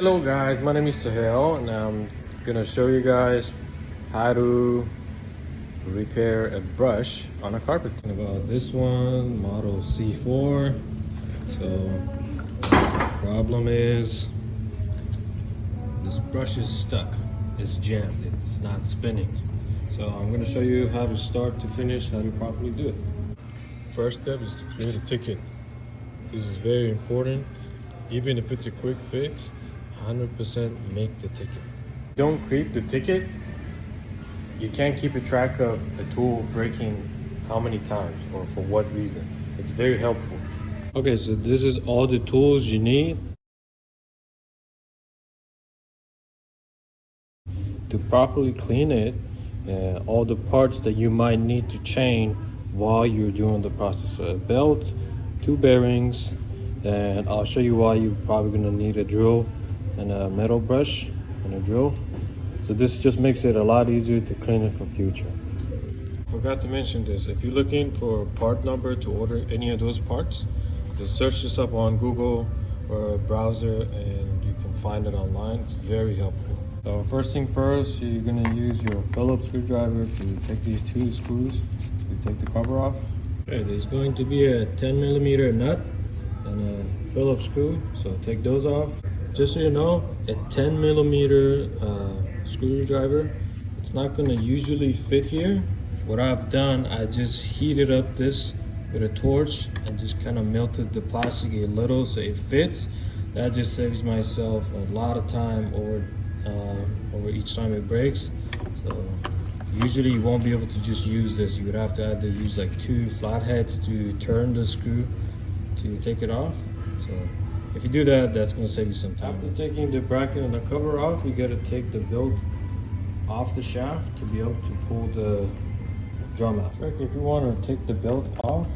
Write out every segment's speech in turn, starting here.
Hello guys, my name is Sahel and I'm gonna show you guys how to repair a brush on a carpet. About this one, model C4. So problem is this brush is stuck, it's jammed, it's not spinning. So I'm gonna show you how to start to finish, how to properly do it. First step is to create a ticket. This is very important. Even if it's a quick fix, 100% make the ticket. Don't create the ticket, you can't keep a track of the tool breaking how many times or for what reason. It's very helpful. Okay, so this is all the tools you need to properly clean it, all the parts that you might need to change while you're doing the process. So a belt, 2 bearings, and I'll show you why you're probably gonna need a drill and a metal brush and a drill. So this just makes it a lot easier to clean it for future. Forgot to mention this, if you're looking for a part number to order any of those parts, just search this up on Google or a browser and you can find it online. It's very helpful. So first thing first, you're gonna use your Phillips screwdriver to take these 2 screws, to take the cover off. Okay, there's going to be a 10mm nut and a Phillips screw, so take those off. Just so you know, a 10mm screwdriver, it's not gonna usually fit here. What I've done, I just heated up this with a torch and just kind of melted the plastic a little so it fits. That just saves myself a lot of time over each time it breaks. So usually you won't be able to just use this. You would have to either use like 2 flatheads to turn the screw to take it off. So if you do that, that's going to save you some time. After taking the bracket and the cover off, you got to take the belt off the shaft to be able to pull the drum out. If you want to take the belt off,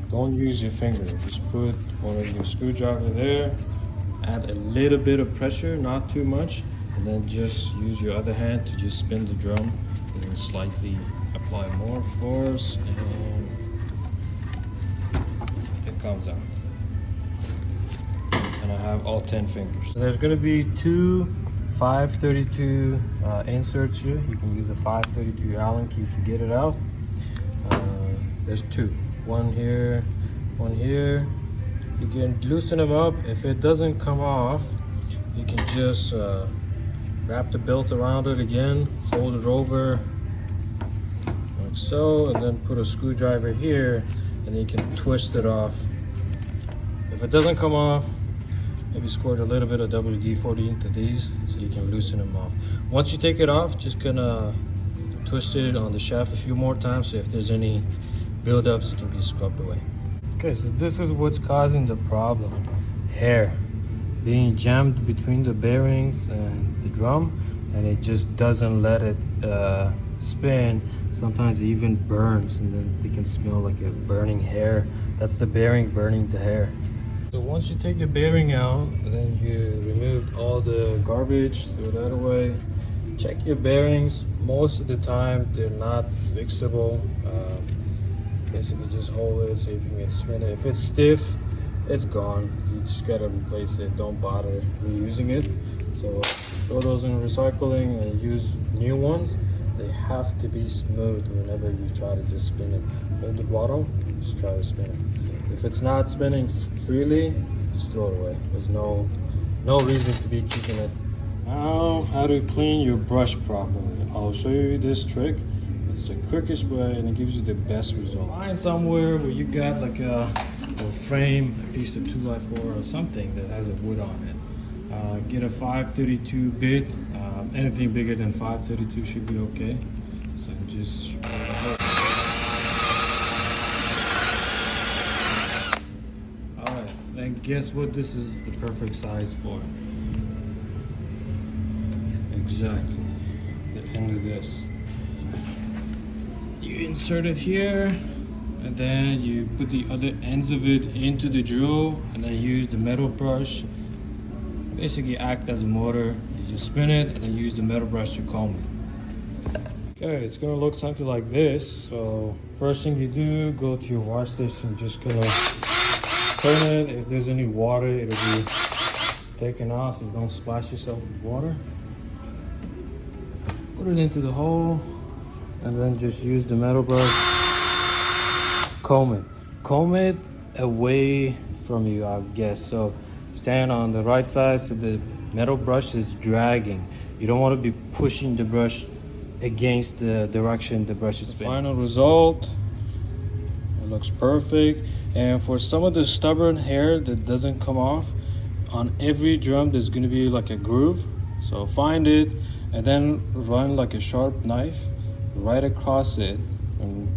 don't use your finger. Just put one of your screwdriver there, add a little bit of pressure, not too much, and then just use your other hand to just spin the drum and then slightly apply more force and it comes out. And I have all 10 fingers. So there's going to be 2 532 inserts here. You can use a 532 Allen key to get it out. There's 2, one here, one here. You can loosen them up. If it doesn't come off, you can just wrap the belt around it again, fold it over like so, and then put a screwdriver here and you can twist it off. If it doesn't come off, maybe squirt a little bit of WD-40 into these so you can loosen them off. Once you take it off, just gonna twist it on the shaft a few more times so if there's any buildups, it can be scrubbed away. Okay, so this is what's causing the problem. Hair being jammed between the bearings and the drum, and it just doesn't let it spin. Sometimes it even burns and then they can smell like a burning hair. That's the bearing burning the hair. So once you take the bearing out, then you remove all the garbage, throw that away. Check your bearings. Most of the time, they're not fixable. Basically, just hold it, see if you can spin it. If it's stiff, it's gone. You just gotta replace it. Don't bother reusing it. So throw those in recycling and use new ones. They have to be smooth whenever you try to just spin it. Hold the bottom, just try to spin it. If it's not spinning freely, just throw it away. There's no reason to be keeping it. Now, how to clean your brush properly. I'll show you this trick. It's the quickest way and it gives you the best result. Find somewhere where you got like a frame, a piece of 2x4 or something that has a wood on it. Get a 532 bit. Anything bigger than 532 should be okay. So just alright, then guess what this is the perfect size for? Exactly, the end of this. You insert it here and then you put the other ends of it into the drill and then use the metal brush. Basically act as a motor. You just spin it and then use the metal brush to comb it. Okay, it's gonna look something like this. So first thing you do, go to your wash station, just gonna turn it. If there's any water, it'll be take it off so you don't splash yourself with water. Put it into the hole and then just use the metal brush. Comb it away from you, I guess. So stand on the right side so the metal brush is dragging. You don't want to be pushing the brush against the direction the brush is spinning. Final result, it looks perfect. And for some of the stubborn hair that doesn't come off, on every drum there's going to be like a groove. So find it and then run like a sharp knife right across it, and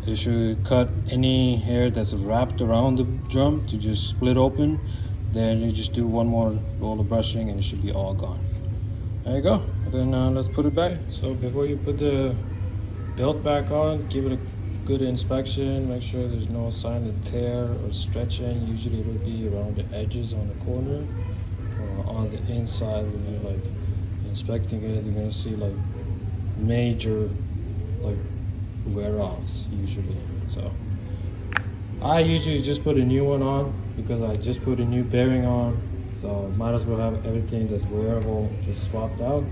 it should cut any hair that's wrapped around the drum to just split open. Then you just do one more roll of brushing and it should be all gone. There you go. And then let's put it back. So before you put the belt back on, give it a good inspection. Make sure there's no sign of tear or stretching. Usually it'll be around the edges on the corner or on the inside. When you're like inspecting it, you're gonna see like major like wear-offs usually. So I usually just put a new one on because I just put a new bearing on, so might as well have everything that's wearable just swapped out.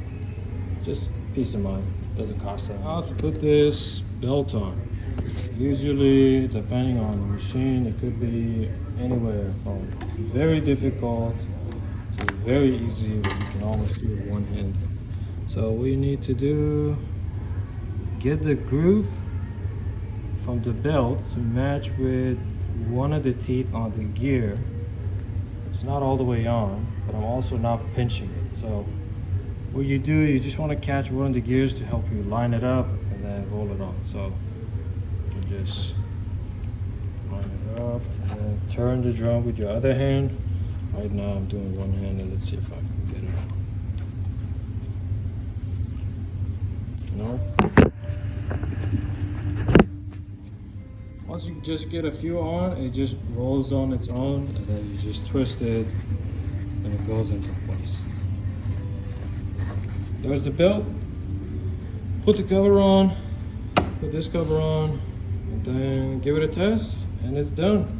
Just peace of mind, doesn't cost that. How to put this belt on? Usually, depending on the machine, it could be anywhere from very difficult to very easy, where you can almost do it with one hand. So what you need to do, get the groove from the belt to match with one of the teeth on the gear. It's not all the way on, but I'm also not pinching it. So what you do, you just want to catch one of the gears to help you line it up and then roll it on. So you just line it up and then turn the drum with your other hand. Right now I'm doing one hand, and let's see if I can get it on. Once you just get a few on, it just rolls on its own, and then you just twist it and it goes into place. There's the belt. Put the cover on, put this cover on, and then give it a test, and it's done.